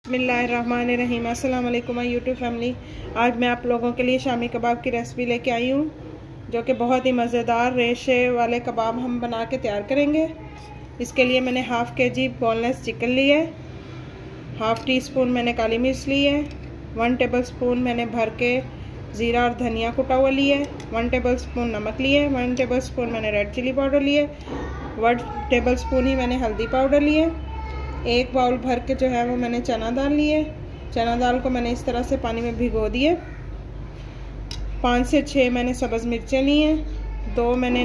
बिस्मिल्लाहिर्रहमानिर्रहीम। अस्सलाम वालेकुम माय यूट्यूब फैमिली। आज मैं आप लोगों के लिए शामी कबाब की रेसिपी लेके आई हूँ, जो कि बहुत ही मज़ेदार रेशे वाले कबाब हम बना के तैयार करेंगे। इसके लिए मैंने हाफ़ kg बोनलेस चिकन ली है, हाफ़ टी स्पून मैंने काली मिर्च ली है, 1 टेबलस्पून मैंने भर के ज़ीरा और धनिया कुटा हुआ ली है, 1 टेबलस्पून नमक लिए, 1 टेबलस्पून मैंने रेड चिली पाउडर लिए, 1 टेबलस्पून ही मैंने हल्दी पाउडर लिए। एक बाउल भर के जो है वो मैंने चना दाल लिए। चना दाल को मैंने इस तरह से पानी में भिगो दिए। 5 से 6 मैंने सब्ज़ मिर्चें ली हैं। 2 मैंने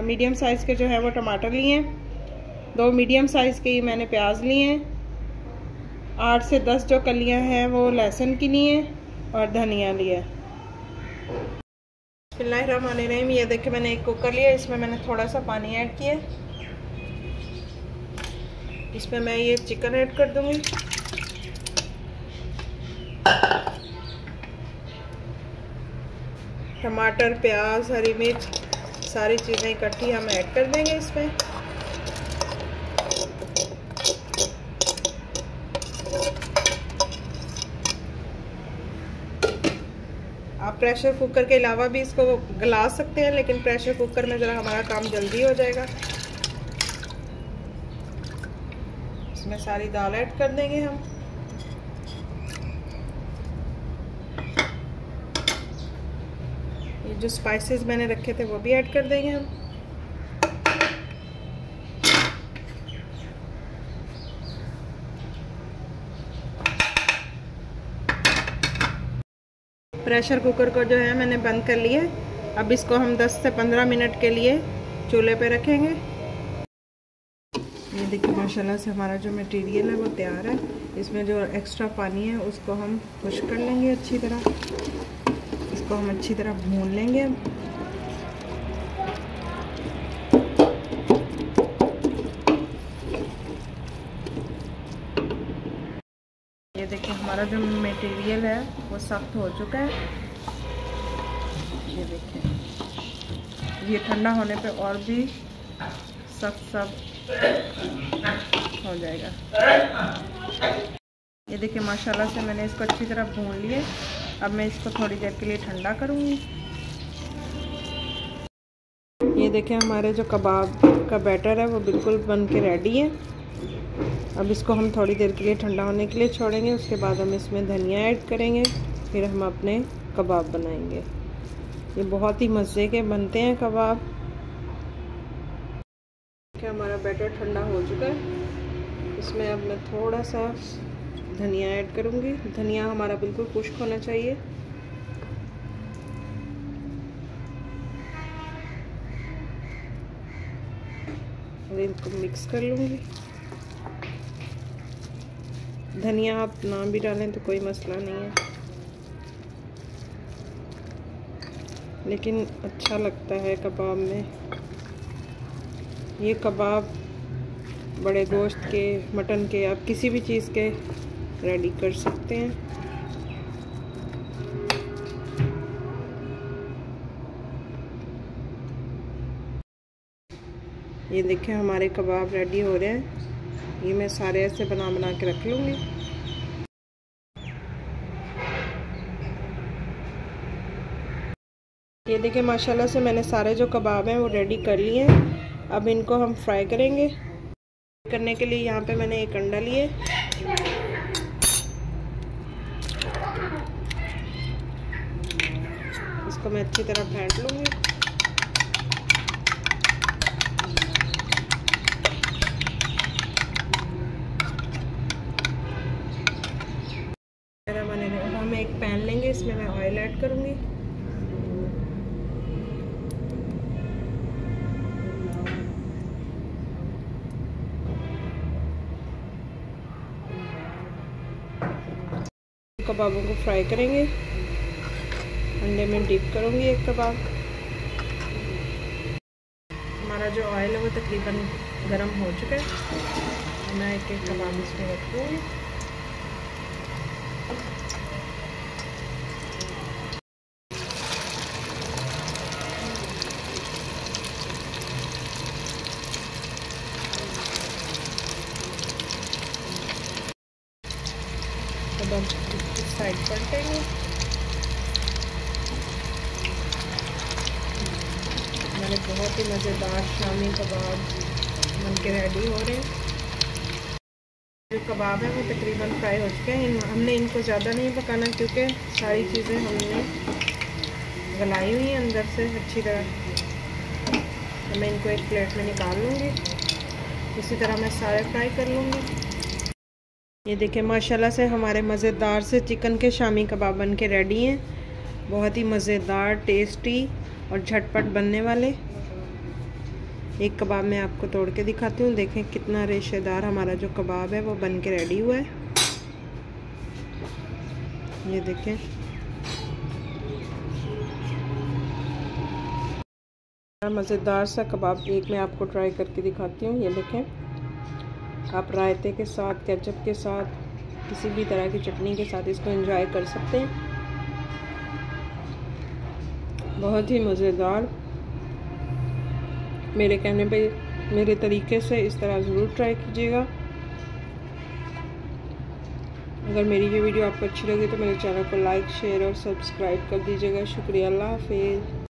मीडियम साइज़ के जो है वो टमाटर लिए हैं। 2 मीडियम साइज़ के ही मैंने प्याज लिए हैं। 8 से 10 जो कलियां हैं वो लहसुन की लिए हैं और धनिया लिया। बिस्मिल्लाहिर्रहमानिर्रहीम। ये देखिए मैंने एक कुकर लिया, इसमें मैंने थोड़ा सा पानी ऐड किया। इसमें मैं ये चिकन ऐड कर दूंगी। टमाटर, प्याज, हरी मिर्च सारी चीज़ें इकट्ठी हम ऐड कर देंगे इसमें। आप प्रेशर कुकर के अलावा भी इसको गला सकते हैं, लेकिन प्रेशर कुकर में ज़रा हमारा काम जल्दी हो जाएगा। इसमें सारी दाल ऐड कर देंगे हम। ये जो स्पाइसेस मैंने रखे थे वो भी ऐड कर देंगे हम। प्रेशर कुकर को जो है मैंने बंद कर लिया। अब इसको हम 10 से 15 मिनट के लिए चूल्हे पे रखेंगे। ये देखिए माशाल्लाह से हमारा जो मटेरियल है वो तैयार है। इसमें जो एक्स्ट्रा पानी है उसको हम खुश कर लेंगे अच्छी तरह। इसको हम अच्छी तरह भून लेंगे। ये देखिए हमारा जो मटेरियल है वो सख्त हो चुका है। ये देखिए ये ठंडा होने पे और भी सख्त हो जाएगा। ये देखिए माशाल्लाह से मैंने इसको अच्छी तरह भून लिया। अब मैं इसको थोड़ी देर के लिए ठंडा करूँगी। ये देखिए हमारे जो कबाब का बैटर है वो बिल्कुल बन के रेडी है। अब इसको हम थोड़ी देर के लिए ठंडा होने के लिए छोड़ेंगे। उसके बाद हम इसमें धनिया ऐड करेंगे, फिर हम अपने कबाब बनाएंगे। ये बहुत ही मज़े के बनते हैं कबाब। हमारा बैटर ठंडा हो चुका है। इसमें अब मैं थोड़ा सा धनिया ऐड करूँगी। धनिया हमारा बिल्कुल खुश्क होना चाहिए। और इनको मिक्स कर लूँगी। धनिया आप ना भी डालें तो कोई मसला नहीं है, लेकिन अच्छा लगता है कबाब में। ये कबाब बड़े गोश्त के, मटन के, आप किसी भी चीज़ के रेडी कर सकते हैं। ये देखिए हमारे कबाब रेडी हो रहे हैं। ये मैं सारे ऐसे बना के रख लूँगी। ये देखिए माशाल्लाह से मैंने सारे जो कबाब हैं वो रेडी कर लिए हैं। अब इनको हम फ्राई करेंगे। करने के लिए यहाँ पे मैंने एक अंडा लिए। इसको मैं अच्छी तरह फेंट लूँगी। हम एक पैन लेंगे, इसमें मैं ऑयल ऐड करूँगी। कबाबों को फ्राई करेंगे। अंडे में डिप करूँगी एक कबाब। हमारा जो ऑयल है वो तकरीबन गर्म हो चुका है। मैं एक कबाब इसमें रखूँगी। हम इस साइड पलटेंगे। हमारे बहुत ही मज़ेदार शामी कबाब बन के रेडी हो रहे हैं। जो कबाब है वो तकरीबन फ्राई हो चुके हैं। हमने इनको ज़्यादा नहीं पकाना क्योंकि सारी चीज़ें हमने गलाई हुई हैं अंदर से अच्छी तरह। तो मैं इनको एक प्लेट में निकाल लूँगी। इसी तरह मैं सारे फ्राई कर लूँगी। ये देखिए माशाल्लाह से हमारे मज़ेदार से चिकन के शामी कबाब बन के रेडी हैं। बहुत ही मज़ेदार, टेस्टी और झटपट बनने वाले। एक कबाब मैं आपको तोड़ के दिखाती हूँ। देखें कितना रेशेदार हमारा जो कबाब है वो बन के रेडी हुआ है। ये देखें मज़ेदार सा कबाब एक मैं आपको ट्राई करके दिखाती हूँ। ये देखें आप रायते के साथ, केचप के साथ, किसी भी तरह की चटनी के साथ इसको एंजॉय कर सकते हैं। बहुत ही मज़ेदार। मेरे कहने पे मेरे तरीके से इस तरह ज़रूर ट्राई कीजिएगा। अगर मेरी ये वीडियो आपको अच्छी लगी तो मेरे चैनल को लाइक, शेयर और सब्सक्राइब कर दीजिएगा। शुक्रिया। अल्लाह हाफिज़।